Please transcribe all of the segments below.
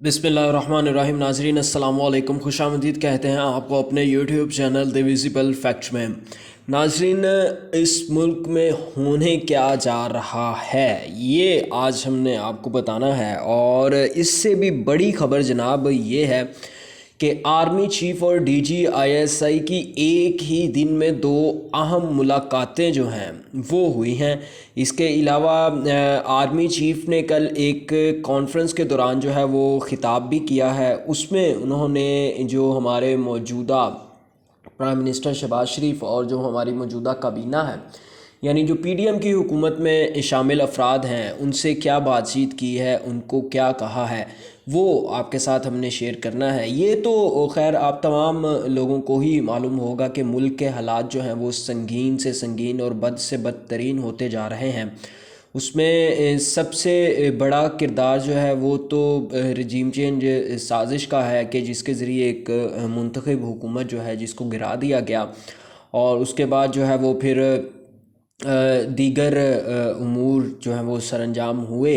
بسم اللہ الرحمن الرحیم۔ ناظرین السلام علیکم، خوش آمدید کہتے ہیں آپ کو اپنے یوٹیوب چینل دی ویزیبل فیکٹس میں۔ ناظرین، اس ملک میں ہونے کیا جا رہا ہے یہ آج ہم نے آپ کو بتانا ہے، اور اس سے بھی بڑی خبر جناب یہ ہے کہ آرمی چیف اور D G I S I کی ایک ہی دن میں دو اہم ملاقاتیں جو ہیں وہ ہوئی ہیں۔ اس کے علاوہ آرمی چیف نے کل ایک کانفرنس کے دوران جو ہے وہ خطاب بھی کیا ہے، اس میں انہوں نے جو ہمارے موجودہ پرائم منسٹر شہباز شریف اور جو ہماری موجودہ کابینہ ہے، یعنی جو پی ڈی ایم کی حکومت میں شامل افراد ہیں، ان سے کیا بات چیت کی ہے، ان کو کیا کہا ہے، وہ آپ کے ساتھ ہم نے شیئر کرنا ہے۔ یہ تو خیر آپ تمام لوگوں کو ہی معلوم ہوگا کہ ملک کے حالات جو ہیں وہ سنگین سے سنگین اور بد سے بدترین ہوتے جا رہے ہیں۔ اس میں سب سے بڑا کردار جو ہے وہ تو رجیم چینج سازش کا ہے کہ جس کے ذریعے ایک منتخب حکومت جو ہے جس کو گرا دیا گیا، اور اس کے بعد جو ہے وہ پھر دیگر امور جو ہیں وہ سر انجام ہوئے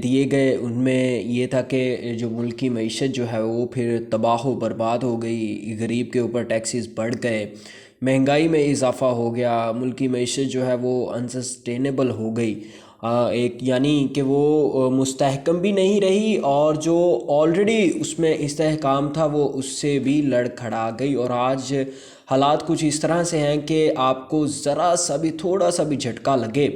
دیے گئے۔ ان میں یہ تھا کہ جو ملک کی معیشت جو ہے وہ پھر تباہ و برباد ہو گئی، غریب کے اوپر ٹیکسز بڑھ گئے، مہنگائی میں اضافہ ہو گیا، ملک کی معیشت جو ہے وہ انسسٹینیبل ہو گئی، ایک یعنی کہ وہ مستحکم بھی نہیں رہی، اور جو آلریڈی اس میں استحکام تھا وہ اس سے بھی لڑکھڑا گئی۔ اور آج حالات کچھ اس طرح سے ہیں کہ آپ کو ذرا سا بھی تھوڑا سا بھی جھٹکا لگے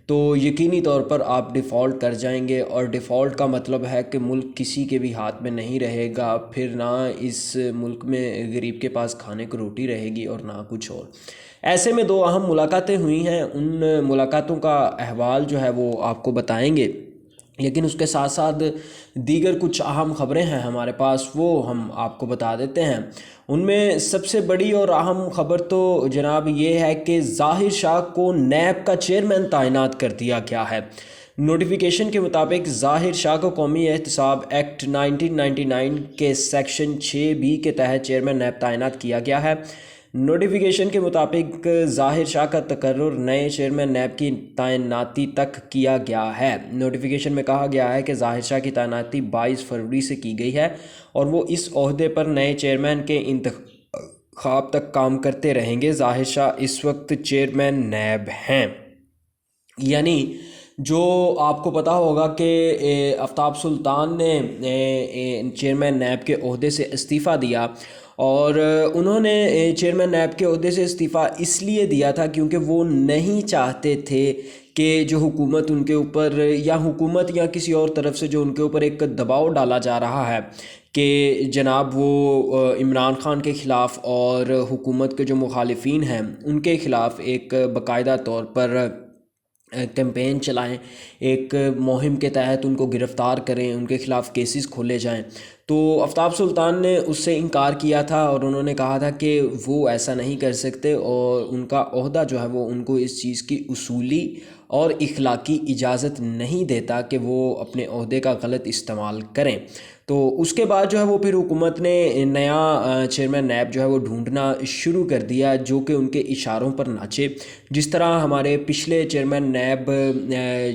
تو یقینی طور پر آپ ڈیفالٹ کر جائیں گے، اور ڈیفالٹ کا مطلب ہے کہ ملک کسی کے بھی ہاتھ میں نہیں رہے گا، پھر نہ اس ملک میں غریب کے پاس کھانے کو روٹی رہے گی اور نہ کچھ اور۔ ایسے میں دو اہم ملاقاتیں ہوئی ہیں، ان ملاقاتوں کا احوال جو ہے وہ آپ کو بتائیں گے، لیکن اس کے ساتھ ساتھ دیگر کچھ اہم خبریں ہیں ہمارے پاس، وہ ہم آپ کو بتا دیتے ہیں۔ ان میں سب سے بڑی اور اہم خبر تو جناب یہ ہے کہ ظاہر شاہ کو نیب کا چیئرمین تعینات کر دیا گیا ہے۔ نوٹیفیکیشن کے مطابق ظاہر شاہ کو قومی احتساب ایکٹ 1999 کے سیکشن 6B کے تحت چیئرمین نیب تعینات کیا گیا ہے۔ نوٹیفیکیشن کے مطابق ظاہر شاہ کا تقرر نئے چیئرمین نیب کی تعیناتی تک کیا گیا ہے۔ نوٹیفیکیشن میں کہا گیا ہے کہ ظاہر شاہ کی تعیناتی 22 فروری سے کی گئی ہے، اور وہ اس عہدے پر نئے چیئرمین کے انتخاب تک کام کرتے رہیں گے۔ ظاہر شاہ اس وقت چیئرمین نیب ہیں۔ یعنی جو آپ کو پتا ہوگا کہ آفتاب سلطان نے چیئرمین نیب کے عہدے سے استعفیٰ دیا، اور انہوں نے چیئرمین نیب کے عہدے سے استعفیٰ اس لیے دیا تھا کیونکہ وہ نہیں چاہتے تھے کہ جو حکومت ان کے اوپر یا حکومت یا کسی اور طرف سے جو ان کے اوپر ایک دباؤ ڈالا جا رہا ہے کہ جناب وہ عمران خان کے خلاف اور حکومت کے جو مخالفین ہیں ان کے خلاف ایک باقاعدہ طور پر کیمپین چلائیں، ایک مہم کے تحت ان کو گرفتار کریں، ان کے خلاف کیسز کھولے جائیں۔ تو آفتاب سلطان نے اس سے انکار کیا تھا، اور انہوں نے کہا تھا کہ وہ ایسا نہیں کر سکتے، اور ان کا عہدہ جو ہے وہ ان کو اس چیز کی اصولی اور اخلاقی اجازت نہیں دیتا کہ وہ اپنے عہدے کا غلط استعمال کریں۔ تو اس کے بعد جو ہے وہ پھر حکومت نے نیا چیئرمین نیب جو ہے وہ ڈھونڈنا شروع کر دیا جو کہ ان کے اشاروں پر ناچے، جس طرح ہمارے پچھلے چیئرمین نیب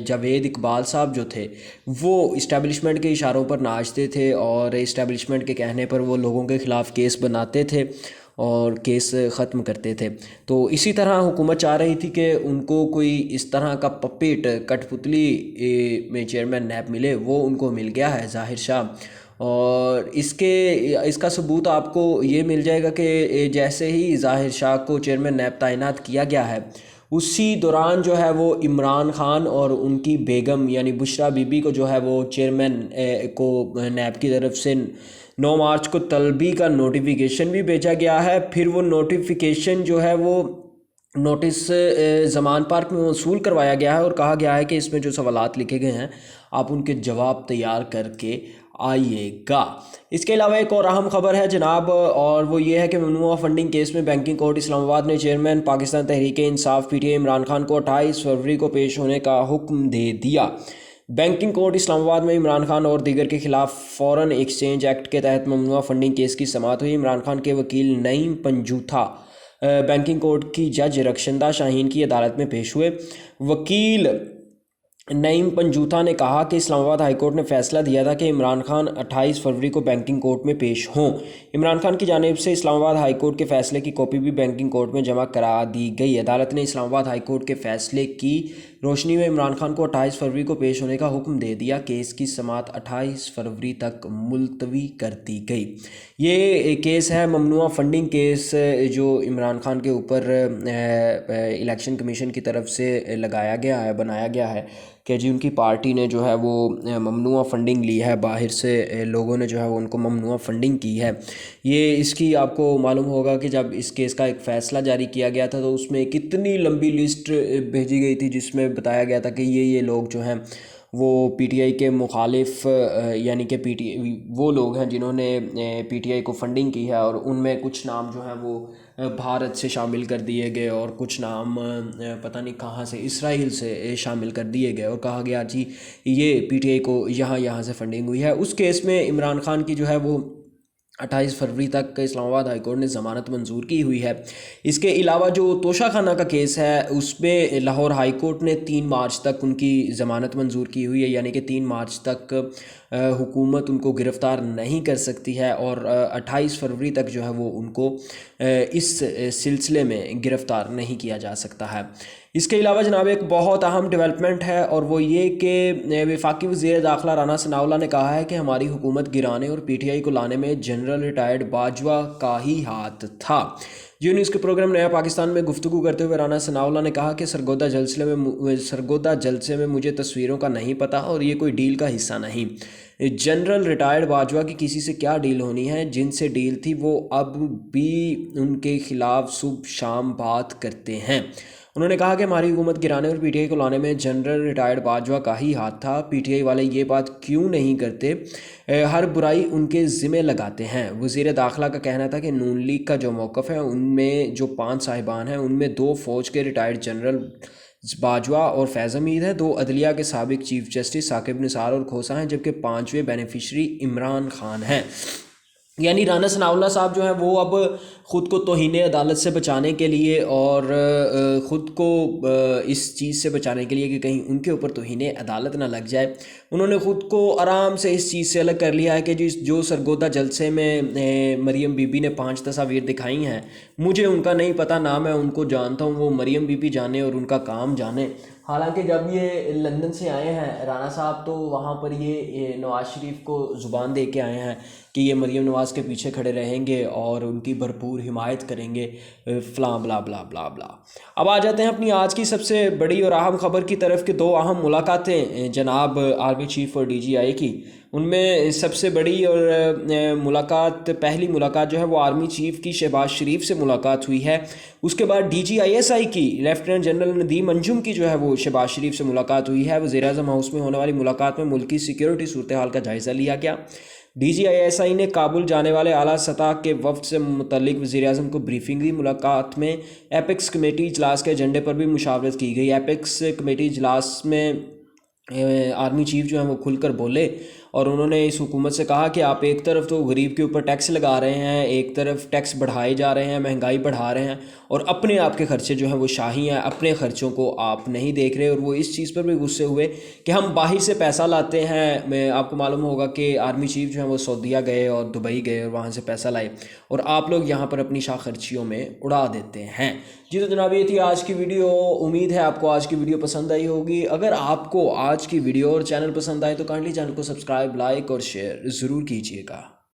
جاوید اقبال صاحب جو تھے وہ اسٹیبلشمنٹ کے اشاروں پر ناچتے تھے، اور اسٹیبلشمنٹ کے کہنے پر وہ لوگوں کے خلاف کیس بناتے تھے اور کیس ختم کرتے تھے۔ تو اسی طرح حکومت چاہ رہی تھی کہ ان کو کوئی اس طرح کا پپیٹ کٹ پتلی میں چیئرمین نیب ملے، وہ ان کو مل گیا ہے ظاہر شاہ۔ اور اس کا ثبوت آپ کو یہ مل جائے گا کہ جیسے ہی ظاہر شاہ کو چیئرمین نیب تعینات کیا گیا ہے، اسی دوران جو ہے وہ عمران خان اور ان کی بیگم یعنی بشریٰ بی بی کو جو ہے وہ چیئرمین کو نیب کی طرف سے 9 مارچ کو طلبی کا نوٹیفیکیشن بھی بھیجا گیا ہے۔ پھر وہ نوٹیفیکیشن جو ہے وہ نوٹس زمان پارک میں موصول کروایا گیا ہے، اور کہا گیا ہے کہ اس میں جو سوالات لکھے گئے ہیں آپ ان کے جواب تیار کر کے آئیے گا۔ اس کے علاوہ ایک اور اہم خبر ہے جناب، اور وہ یہ ہے کہ ممنوعہ فنڈنگ کیس میں بینکنگ کورٹ اسلام آباد نے chairman Pakistan Tehreek Insaf P T I Imran Khan کو 28 فروری کو پیش ہونے کا حکم دے دیا۔ بینکنگ کورٹ اسلام آباد میں عمران خان اور دیگر کے خلاف فورن ایکسچینج ایکٹ کے تحت ممنوعہ فنڈنگ کیس کی سماعت ہوئی۔ عمران خان کے وکیل نعیم پنجوتھا بینکنگ کورٹ کی جج رکشندہ شاہین کی عدالت میں پیش ہوئے۔ وکیل नईम पंजूथा ने कहा कि इस्लामाबाद हाई कोर्ट ने फैसला दिया था कि इमरान खान 28 फरवरी को बैंकिंग कोर्ट में पेश हों। इमरान खान की जानिब से इस्लामाबाद हाई कोर्ट के फैसले की कॉपी भी बैंकिंग कोर्ट में जमा करा दी गई। अदालत ने इस्लामाबाद हाई कोर्ट के फैसले की रोशनी में इमरान खान को 28 फरवरी को पेश होने का हुक्म दे दिया। केस की समाअत 28 फरवरी तक मुलतवी कर दी गई। ये केस है ममनुआ फंडिंग केस, जो इमरान खान के ऊपर इलेक्शन कमीशन की तरफ से लगाया गया है, बनाया गया है कि जी उनकी पार्टी ने जो है वो ममनुआ फ़ंडिंग ली है, बाहर से लोगों ने जो है वो उनको ममनुआ फ़ंडिंग की है। ये इसकी आपको मालूम होगा कि जब इस केस का एक फ़ैसला जारी किया गया था तो उसमें कितनी लंबी लिस्ट भेजी गई थी जिसमें बताया गया था कि ये लोग जो हैं वो पीटीआई के मुखालिफ, यानी कि पीटीआई वो लोग हैं जिन्होंने पीटीआई को फंडिंग की है, और उनमें कुछ नाम जो हैं वो भारत से शामिल कर दिए गए और कुछ नाम पता नहीं कहाँ से, इसराइल से शामिल कर दिए गए और कहा गया जी ये पीटीआई को यहाँ से फंडिंग हुई है। उस केस में इमरान खान की जो है वो 28 फरवरी तक इस्लामाबाद हाई कोर्ट ने ज़मानत मंजूर की हुई है। इसके अलावा जो तोशा खाना का केस है उसमें लाहौर हाई कोर्ट ने 3 मार्च तक उनकी ज़मानत मंजूर की हुई है, यानी कि 3 मार्च तक हुकूमत उनको गिरफ़्तार नहीं कर सकती है और 28 फरवरी तक जो है वो उनको इस सिलसिले में गिरफ़्तार नहीं किया जा सकता है। इसके अलावा जनाब एक बहुत अहम डेवलपमेंट है और वो ये कि वफाकी वज़ीर दाखिला राना सनाउल्लाह ने कहा है कि हमारी हुकूमत गिराने और पीटीआई को लाने में जनरल रिटायर्ड बाजवा का ही हाथ था। जियो न्यूज़ के प्रोग्राम नया पाकिस्तान में गुफ्तगू करते हुए राना सनाउल्लाह ने कहा कि सरगोदा जलसे में मुझे तस्वीरों का नहीं पता और ये कोई डील का हिस्सा नहीं। जनरल रिटायर्ड बाजवा की किसी से क्या डील होनी है, जिनसे डील थी वो अब भी उनके खिलाफ सुबह शाम बात करते हैं। उन्होंने कहा कि हमारी हुकूमत गिराने और पीटीआई को लाने में जनरल रिटायर्ड बाजवा का ही हाथ था। पीटीआई वाले ये बात क्यों नहीं करते, हर बुराई उनके ज़िम्मे लगाते हैं। वज़ीर दाखिला का कहना था कि नून लीग का जो मौक़िफ़ है उनमें जो 5 साहिबान हैं उनमें 2 फ़ौज के रिटायर्ड जनरल बाजवा और फैज़ हमीद है, 2 अदलिया के साबिक चीफ जस्टिस साकिब निसार और खोसा हैं, जबकि 5वें बेनिफिशरी इमरान खान हैं। यानी राना सनाउल्लाह साहब जो हैं वो अब ख़ुद को तौहीन अदालत से बचाने के लिए और ख़ुद को इस चीज़ से बचाने के लिए कि कहीं उनके ऊपर तौहीन अदालत ना लग जाए, उन्होंने ख़ुद को आराम से इस चीज़ से अलग कर लिया है कि जो सरगोदा जलसे में मरियम बीबी ने 5 तस्वीर दिखाई हैं, मुझे उनका नहीं पता, ना मैं उनको जानता हूँ, वो मरियम बीबी जाने और उनका काम जाने। हालांकि जब ये लंदन से आए हैं राना साहब तो वहाँ पर ये नवाज़ शरीफ को ज़ुबान दे के आए हैं कि ये मरीम नवाज़ के पीछे खड़े रहेंगे और उनकी भरपूर हिमायत करेंगे, फ़लाँ ब्ला ब्ला ब्ला ब्ला। अब आ जाते हैं अपनी आज की सबसे बड़ी और अहम ख़बर की तरफ कि 2 अहम मुलाकातें जनाब आर्मी चीफ़ और डीजीआई की। उनमें सबसे बड़ी और मुलाकात, पहली मुलाकात जो है वो आर्मी चीफ़ की शहबाज शरीफ से मुलाकात हुई है। उसके बाद डीजीआईएसआई की लेफ्टिनेंट जनरल नदीम अंजुम की जो है वो शहबाज शरीफ से मुलाकात हुई है। वज़ीर-ए-आज़म हाउस में होने वाली मुलाकात में मुल्क की सिक्योरिटी सूरत हाल का जायज़ा लिया गया। डीजीआईएसआई ने काबुल जाने वाले आला सतह के वफ्द से मुतल्लिक वज़ीर-ए-आज़म को ब्रीफिंग दी। मुलाकात में एपेक्स कमेटी इजलास के एजेंडे पर भी मुशावरत की गई। एपेक्स कमेटी इजलास में आर्मी चीफ़ जो है वो खुलकर बोले और उन्होंने इस हुकूमत से कहा कि आप एक तरफ तो गरीब के ऊपर टैक्स लगा रहे हैं, एक तरफ टैक्स बढ़ाए जा रहे हैं, महंगाई बढ़ा रहे हैं और अपने आप के खर्चे जो हैं वो शाही हैं, अपने खर्चों को आप नहीं देख रहे। और वो इस चीज़ पर भी गुस्से हुए कि हम बाहर से पैसा लाते हैं। मैं आपको मालूम होगा कि आर्मी चीफ़ जो है वो सऊदीया गए और दुबई गए और वहाँ से पैसा लाए और आप लोग यहाँ पर अपनी शाह खर्चियों में उड़ा देते हैं। जी तो जनाब ये थी आज की वीडियो। उम्मीद है आपको आज की वीडियो पसंद आई होगी। अगर आपको आज की वीडियो और चैनल पसंद आए तो काइंडली चैनल को सब्सक्राइब, लाइक और शेयर ज़रूर कीजिएगा।